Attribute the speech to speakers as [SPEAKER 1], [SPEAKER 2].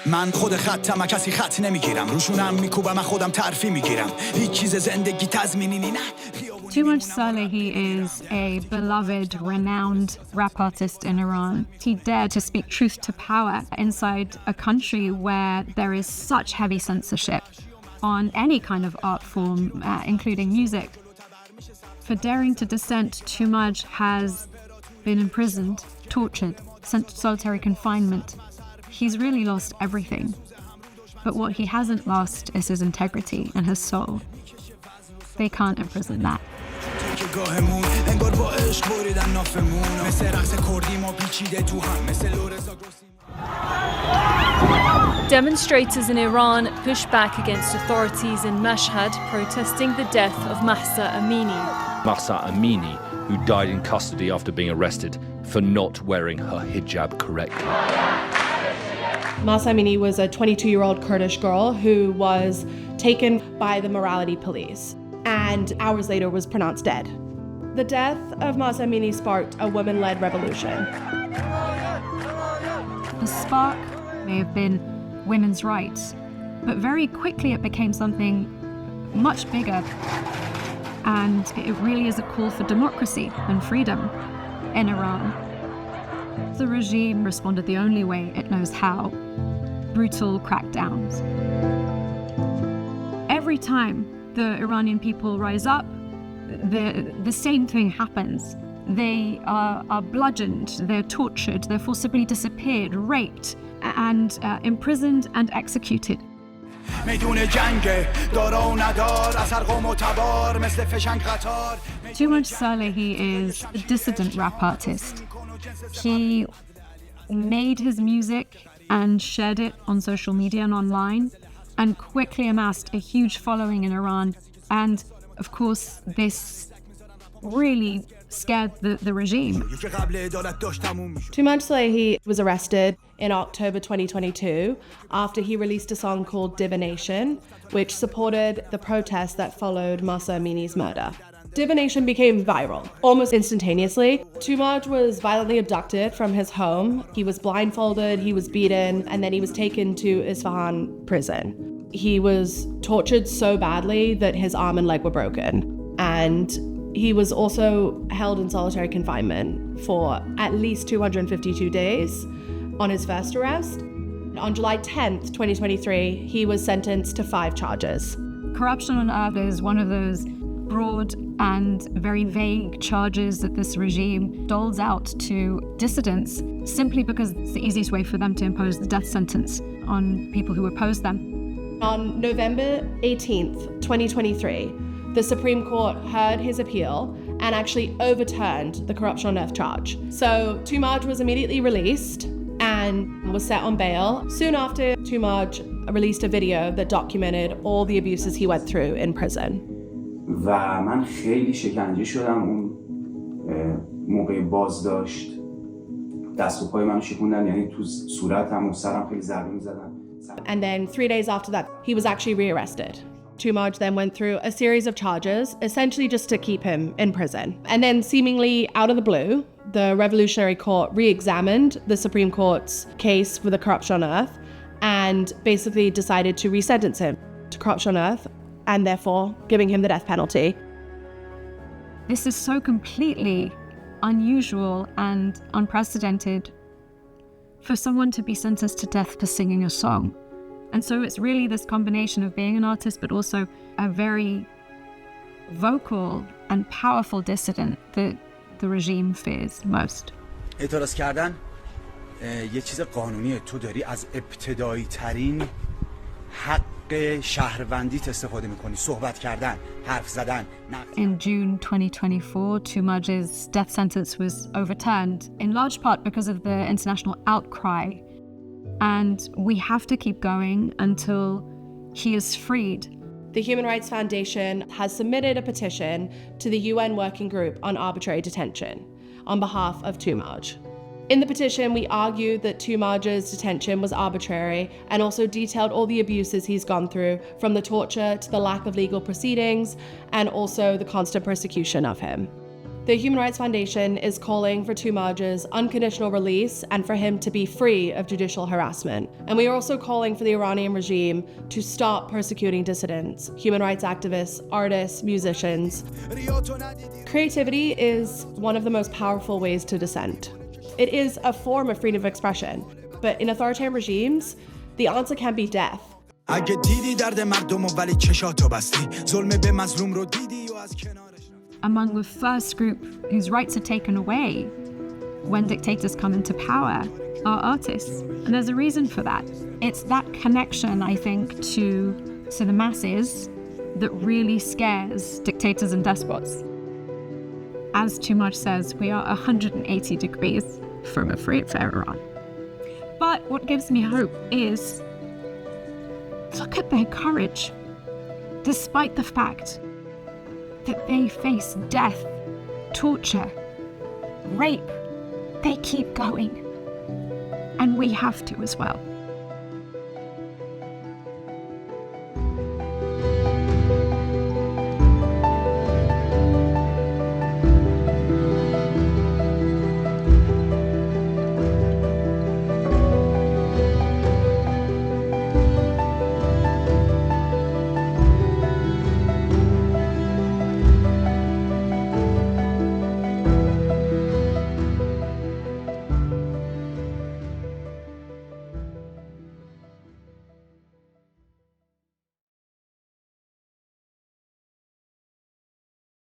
[SPEAKER 1] من خود خطم کسی خط نمیگیرم روشونم میکوبم من خودم ترفی میگیرم هیچ چیز زندگی تضمینی نه
[SPEAKER 2] Toomaj Salehi is a beloved, renowned rap artist in Iran. He dared to speak truth to power inside a country where there is such heavy censorship on any kind of art form, including music. For daring to dissent, Toomaj has been imprisoned, tortured, sent to solitary confinement. He's really lost everything. But what he hasn't lost is his integrity and his soul. They can't imprison that.
[SPEAKER 3] Demonstrators in Iran push back against authorities in Mashhad protesting the death of Mahsa Amini.
[SPEAKER 4] Mahsa Amini, who died in custody after being arrested for not wearing her hijab correctly.
[SPEAKER 5] Mahsa Amini was a 22-year-old Kurdish girl who was taken by the morality police and hours later was pronounced dead. The death of Mahsa Amini sparked a women-led revolution.
[SPEAKER 2] The spark may have been women's rights, but very quickly it became something much bigger. And it really is a call for democracy and freedom in Iran. The regime responded the only way it knows how: brutal crackdowns. Every time the Iranian people rise up, the same thing happens. They are bludgeoned, they're tortured, they're forcibly disappeared, raped, and imprisoned and executed. Toomaj Salehi is a dissident rap artist. He made his music and shared it on social media and online, and quickly amassed a huge following in Iran. And of course, this really scared the regime.
[SPEAKER 5] Toomaj Salehi was arrested in October 2022 after he released a song called Divination, which supported the protests that followed Mahsa Amini's murder. Divination became viral almost instantaneously. Toomaj was violently abducted from his home. He was blindfolded, he was beaten, and then he was taken to Isfahan prison. He was tortured so badly that his arm and leg were broken. And he was also held in solitary confinement for at least 252 days on his first arrest. On July 10th, 2023, he was sentenced to 5 charges.
[SPEAKER 2] Corruption on earth is one of those broad and very vague charges that this regime doles out to dissidents simply because it's the easiest way for them to impose the death sentence on people who oppose them.
[SPEAKER 5] On November 18th, 2023, the Supreme Court heard his appeal and actually overturned the corruption on earth charge. So Toomaj was immediately released and was set on bail. Soon after, Toomaj released a video that documented all the abuses he went through in prison.
[SPEAKER 6] و من خیلی شکنجه شدم اون موقع بازداشت. دست و پای منو شکوندن، یعنی تو صورتم و سرم خیلی ضربه می‌زدن.
[SPEAKER 5] And then 3 days after that, he was actually rearrested. Toomaj then went through a series of charges, essentially just to keep him in prison. And then seemingly out of the blue, the Revolutionary Court re-examined the Supreme Court's case for the corruption on earth and basically decided to resentence him to corruption on earth and therefore giving him the death penalty.
[SPEAKER 2] This is so completely unusual and unprecedented for someone to be sentenced to death for singing a song. And so it's really this combination of being an artist, but also a very vocal and powerful dissident that the regime fears most.
[SPEAKER 1] اعتراض کردن یه چیز قانونیه. تو داری از ابتدایی ترین حق شهروندیت استفاده میکنی. صحبت کردن، حرف زدن.
[SPEAKER 2] In June 2024, Toomaj's death sentence was overturned, in large part because of the international outcry. And we have to keep going until he is freed.
[SPEAKER 5] The Human Rights Foundation has submitted a petition to the UN Working Group on Arbitrary Detention on behalf of Toomaj. In the petition, we argue that Toomaj's detention was arbitrary and also detailed all the abuses he's gone through, from the torture to the lack of legal proceedings and also the constant persecution of him. The Human Rights Foundation is calling for Toomaj's unconditional release and for him to be free of judicial harassment. And we are also calling for the Iranian regime to stop persecuting dissidents, human rights activists, artists, musicians. Creativity is one of the most powerful ways to dissent. It is a form of freedom of expression, but in authoritarian regimes, the answer can be death.
[SPEAKER 2] Among the first group whose rights are taken away when dictators come into power are artists. And there's a reason for that. It's that connection, I think, to the masses that really scares dictators and despots. As Toomaj says, we are 180 degrees from a free and fair Iran. But what gives me hope is, look at their courage. Despite the fact that they face death, torture, rape, they keep going. And we have to as well.